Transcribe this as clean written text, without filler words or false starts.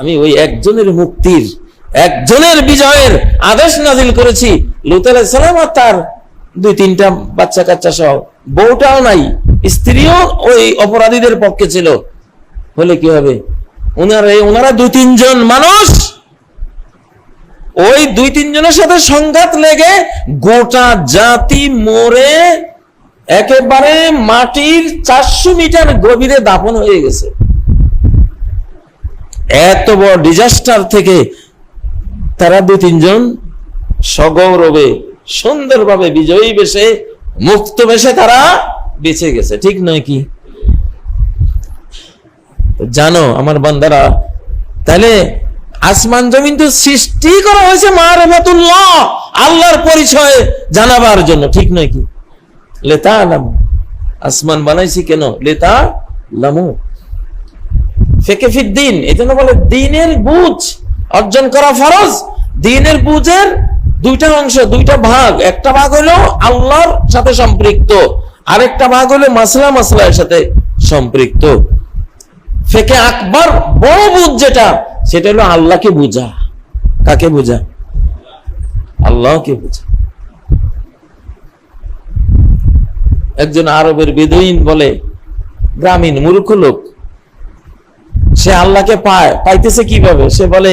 আমি ওই একজনের মুক্তির, একজনের বিজয়ের আদেশ নাজিল করেছি। লূত আলাইহিস সালাম আর তার 2-3টা বাচ্চা কাচ্চা সহ, বউটাও নাই, স্ত্রীও ওই অপরাধীদের পক্ষে ছিল। হলে কি হবে? ওনারা 2-3 জন মানুষ, ওই 2-3 জনের সাথে সংঘাত লেগে গোটা জাতি মরে একেবারে মাটির 400 মিটার গভীরে দাফন হয়ে গেছে। এত বড় ডিজাস্টার থেকে তারা 2-3 জন সগৌরবে সুন্দরভাবে বিজয়ী বেশে, মুক্ত বেশে তারা বেঁচে গেছে। ঠিক নয় কি? জানো আমার বান্দারা, তাহলে আসমান জমিন তো সৃষ্টি করা হয়েছে মারিফাতুল্লাহ, আল্লাহর পরিচয় জানাবার জন্য। ঠিক নয় কি? লিতালামু, আসমান বানাইছি কেন? লিতালামু ফিকহ ফিদ্দিন, এজন্য বলে দ্বীনের বুঝ অর্জন করা ফরজ। দ্বীনের বুঝের 2টা অংশ, 2টা ভাগ। একটা ভাগ হলো আল্লাহর সাথে সম্পৃক্ত, আরেকটা ভাগ হলো মাসলার সাথে সম্পৃক্ত। ফিকহ আকবর বড় বুঝ যেটা, সেটা হলো আল্লাহকে বুঝা। কাকে বুঝা? আল্লাহকে বুঝা। একজন আরবের বেদুইন বলে, গ্রামীণ মূর্খ লোক, সে আল্লাহকে পাইতেছে কিভাবে? সে বলে